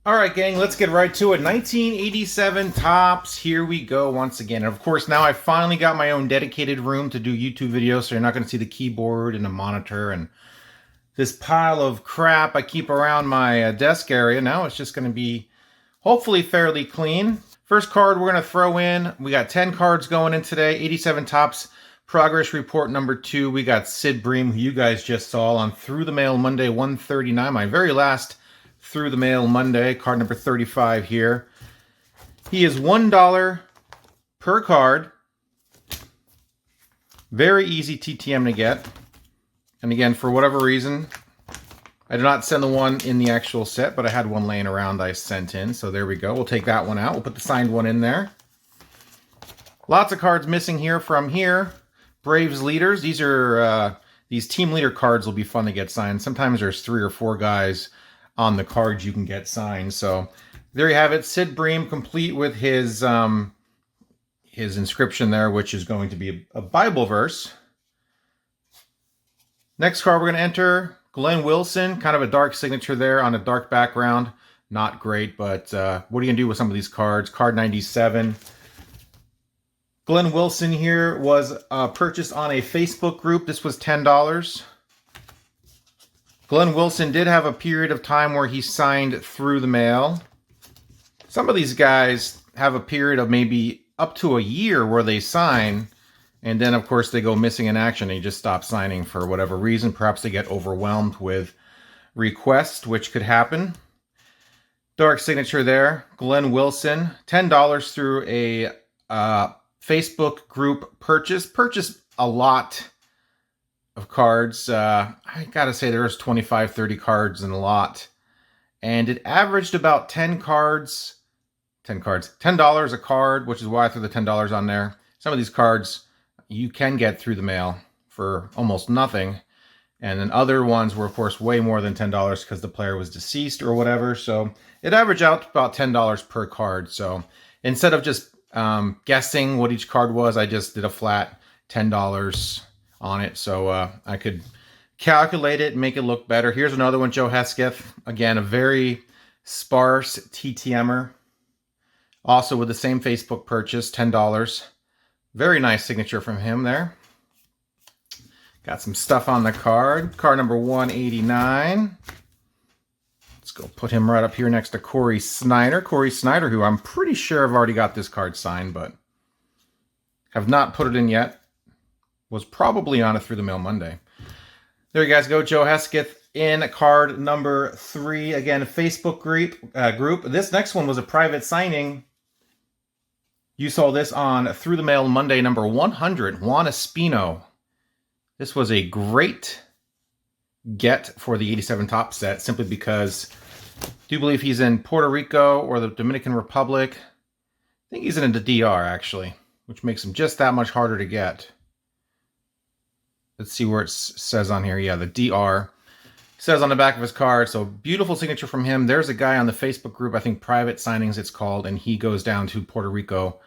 All right, gang, let's get right to it. 1987 Topps. Here we go once again. And of course, now I finally got my own dedicated room to do YouTube videos, so you're not going to see the keyboard and the monitor and this pile of crap I keep around my desk area. Now it's just going to be hopefully fairly clean. First card we're going to throw in. We got 10 cards going in today. 87 Topps Progress Report number 2. We got Sid Bream, who you guys just saw on Through the Mail Monday 139, my very last Through the Mail Monday, card number 35 here. He is $1 per card. Very easy TTM to get. And again, for whatever reason, I did not send the one in the actual set, but I had one laying around I sent in. So there we go. We'll take that one out. We'll put the signed one in there. Lots of cards missing here from here. Braves leaders. These are these team leader cards will be fun to get signed. Sometimes there's 3 or 4 guys on the cards you can get signed. So there you have it. Sid Bream, complete with his inscription there, which is going to be a Bible verse. Next card we're going to enter, Glenn Wilson. Kind of a dark signature there on a dark background. Not great, but what are you going to do with some of these cards? Card 97. Glenn Wilson here was purchased on a Facebook group. This was $10. Glenn Wilson did have a period of time where he signed through the mail. Some of these guys have a period of maybe up to a year where they sign, and then of course they go missing in action and you just stop signing for whatever reason. Perhaps they get overwhelmed with requests, which could happen. Dark signature there. Glenn Wilson, $10 through a Facebook group purchase. Purchased a lot of cards. I gotta say there's 25, 30 cards in a lot. And it averaged about $10 a card, which is why I threw the $10 on there. Some of these cards you can get through the mail for almost nothing. And then other ones were, of course, way more than $10 because the player was deceased or whatever. So it averaged out about $10 per card. So instead of just guessing what each card was, I just did a flat $10 on it, so I could calculate it and make it look better. Here's another one, Joe Hesketh. Again, a very sparse TTMer. Also with the same Facebook purchase, $10. Very nice signature from him there. Got some stuff on the card. Card number 189. Let's go put him right up here next to Corey Snyder. Corey Snyder, who I'm pretty sure I've already got this card signed, but have not put it in yet. Was probably on it Through the Mail Monday. There you guys go. Joe Hesketh in card number 3. Again, a Facebook group. This next one was a private signing. You saw this on Through the Mail Monday number 100. Juan Espino. This was a great get for the 87 Topps set, simply because I do believe he's in Puerto Rico or the Dominican Republic. I think he's in the DR, actually, which makes him just that much harder to get. Let's see where it says on here. Yeah, the DR. It says on the back of his card. So beautiful signature from him. There's a guy on the Facebook group, I think Private Signings it's called, and he goes down to Puerto Rico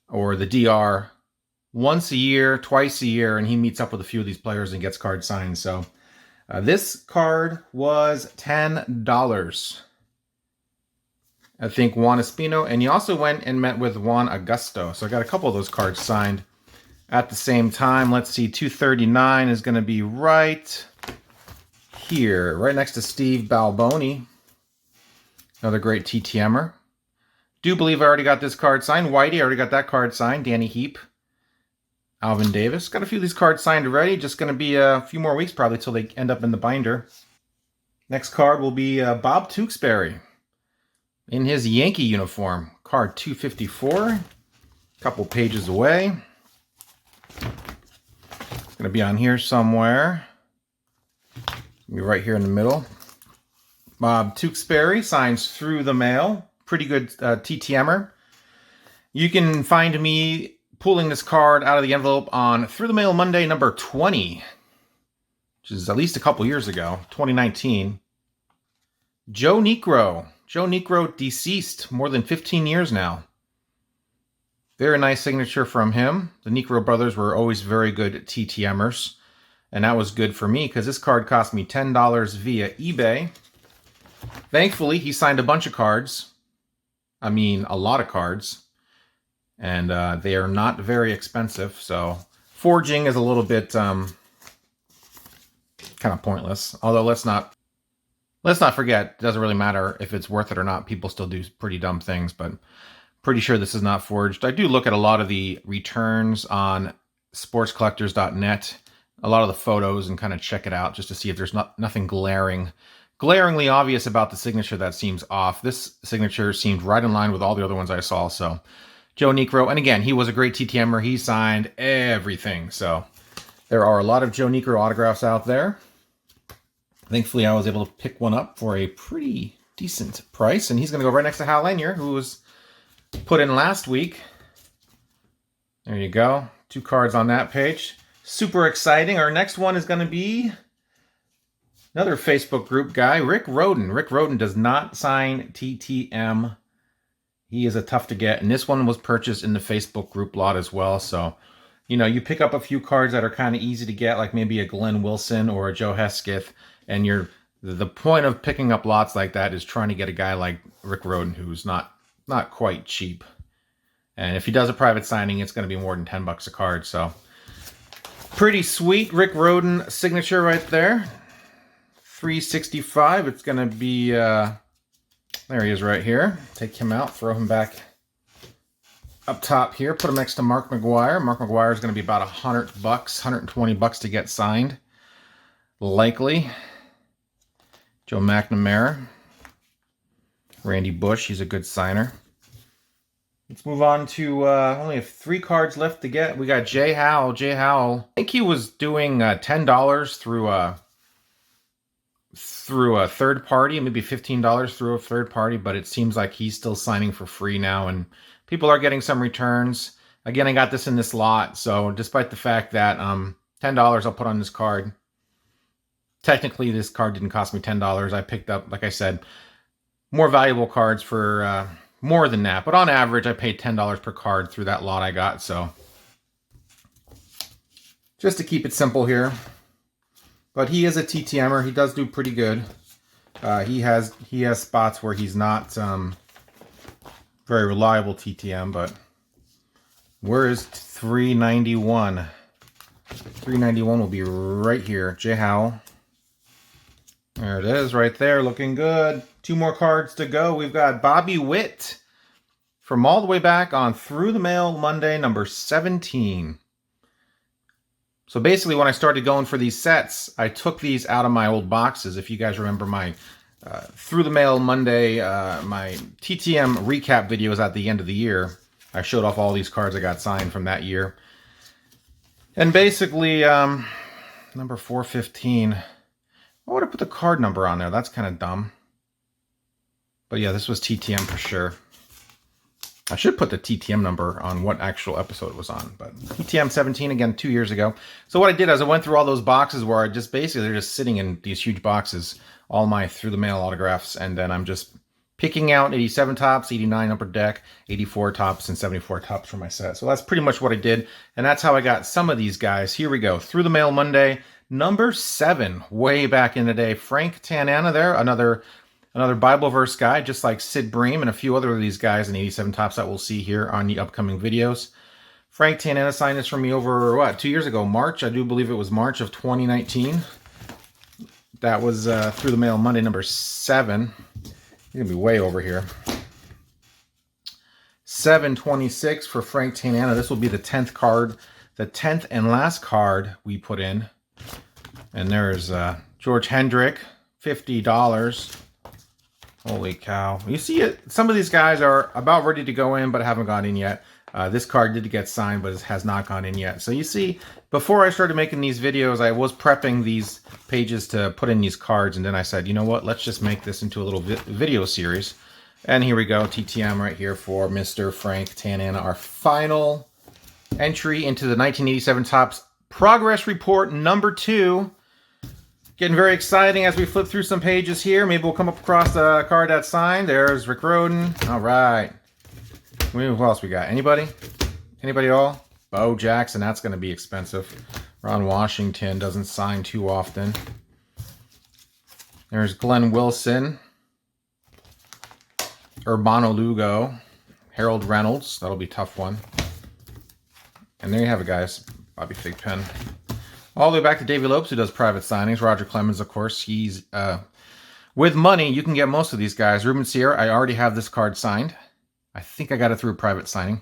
or the DR once a year, twice a year, and he meets up with a few of these players and gets cards signed. So this card was $10. I think Juan Espino, and he also went and met with Juan Augusto. So I got a couple of those cards signed at the same time. Let's see, 239 is going to be right here, right next to Steve Balboni. Another great TTMer. Do believe I already got this card signed. Whitey, I already got that card signed. Danny Heap. Alvin Davis. Got a few of these cards signed already. Just going to be a few more weeks probably till they end up in the binder. Next card will be Bob Tewksbury in his Yankee uniform. Card 254. A couple pages away. It's going to be on here somewhere. Be right here in the middle. Bob Tewksbury signs Through the Mail. Pretty good TTMer. You can find me pulling this card out of the envelope on Through the Mail Monday number 20, which is at least a couple years ago, 2019. Joe Negro. Joe Negro, deceased more than 15 years now. Very nice signature from him. The Negro brothers were always very good TTMers. And that was good for me because this card cost me $10 via eBay. Thankfully, he signed a bunch of cards. I mean, a lot of cards. And they are not very expensive, so forging is a little bit kind of pointless. Although let's not forget, it doesn't really matter if it's worth it or not. People still do pretty dumb things, but pretty sure this is not forged. I do look at a lot of the returns on sportscollectors.net, a lot of the photos, and kind of check it out just to see if there's nothing glaringly obvious about the signature that seems off. This signature seemed right in line with all the other ones I saw. So Joe Negro, and again, he was a great TTMer. He signed everything. So there are a lot of Joe Negro autographs out there. Thankfully, I was able to pick one up for a pretty decent price, and he's going to go right next to Hal Lanier, who was put in last week. There you go. 2 cards on that page. Super exciting. Our next one is going to be another Facebook group guy, Rick Rhoden. Rick Rhoden does not sign TTM. He is a tough to get, and this one was purchased in the Facebook group lot as well. So, you know, you pick up a few cards that are kind of easy to get, like maybe a Glenn Wilson or a Joe Hesketh, and the point of picking up lots like that is trying to get a guy like Rick Rhoden, who's not quite cheap. And if he does a private signing, it's going to be more than $10 a card. So pretty sweet Rick Rhoden signature right there. $365. It's going to be there he is right here. Take him out, throw him back up top here, put him next to Mark McGuire. Mark McGuire is going to be about $100, $120 to get signed, likely. Joe McNamara, Randy Bush, he's a good signer. Let's move on to, only have 3 cards left to get. We got Jay Howell. Jay Howell, I think he was doing $10 through a third party, maybe $15 through a third party, but it seems like he's still signing for free now, and people are getting some returns. Again, I got this in this lot, so despite the fact that $10 I'll put on this card, technically this card didn't cost me $10. I picked up, like I said, more valuable cards for more than that, but on average I paid $10 per card through that lot I got. So just to keep it simple here, but he is a TTMer. He does do pretty good. He has spots where he's not very reliable TTM, but where is 391? 391 will be right here. Jay Howell. There it is, right there, looking good. 2 more cards to go. We've got Bobby Witt from all the way back on Through the Mail Monday, number 17. So basically, when I started going for these sets, I took these out of my old boxes. If you guys remember my Through the Mail Monday, my TTM recap videos at the end of the year, I showed off all these cards I got signed from that year. And basically, number 415... I would have put the card number on there. That's kind of dumb. But yeah, this was TTM for sure. I should put the TTM number on what actual episode it was on. But TTM 17, again, 2 years ago. So what I did is I went through all those boxes where I just basically, they're just sitting in these huge boxes, all my Through the Mail autographs. And then I'm just picking out 87 tops, 89 upper deck, 84 tops, and 74 tops for my set. So that's pretty much what I did. And that's how I got some of these guys. Here we go. Through the Mail Monday. Number 7, way back in the day, Frank Tanana there, another Bible verse guy, just like Sid Bream and a few other of these guys in 87 tops that we'll see here on the upcoming videos. Frank Tanana signed this for me over, 2 years ago, March. I do believe it was March of 2019. That was Through the Mail Monday, number 7. You're going to be way over here. 726 for Frank Tanana. This will be the 10th card, the 10th and last card we put in. And there's George Hendrick, $50. Holy cow. You see it. Some of these guys are about ready to go in, but haven't gone in yet. This card did get signed, but it has not gone in yet. So you see, before I started making these videos, I was prepping these pages to put in these cards. And then I said, you know what? Let's just make this into a little video series. And here we go. TTM right here for Mr. Frank Tanana. Our final entry into the 1987 Topps Progress Report number 2. Getting very exciting as we flip through some pages here. Maybe we'll come up across a card that's signed. There's Rick Rhoden. All right. Who else we got? Anybody? Anybody at all? Bo Jackson. That's going to be expensive. Ron Washington doesn't sign too often. There's Glenn Wilson. Urbano Lugo, Harold Reynolds. That'll be a tough one. And there you have it, guys. Bobby Fig Pen. All the way back to Davey Lopes, who does private signings. Roger Clemens, of course. He's with money, you can get most of these guys. Ruben Sierra, I already have this card signed. I think I got it through a private signing.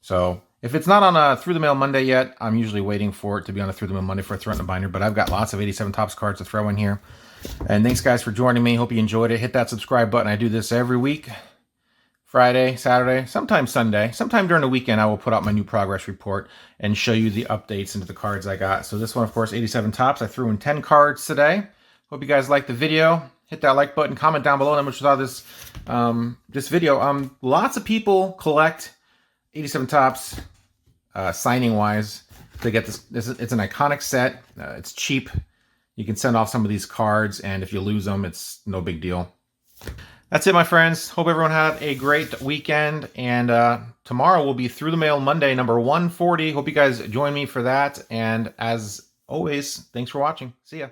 So if it's not on a Through the Mail Monday yet, I'm usually waiting for it to be on a Through the Mail Monday for a throw in the binder. But I've got lots of 87 Topps cards to throw in here. And thanks, guys, for joining me. Hope you enjoyed it. Hit that subscribe button. I do this every week. Friday, Saturday, sometimes Sunday. Sometime during the weekend, I will put out my new progress report and show you the updates into the cards I got. So this one, of course, 87 Topps. I threw in 10 cards today. Hope you guys liked the video. Hit that like button. Comment down below how much you thought of this video. Lots of people collect 87 Topps signing-wise. They get this. It's an iconic set. It's cheap. You can send off some of these cards, and if you lose them, it's no big deal. That's it, my friends. Hope everyone had a great weekend. And tomorrow will be Through the Mail Monday, number 140. Hope you guys join me for that. And as always, thanks for watching. See ya.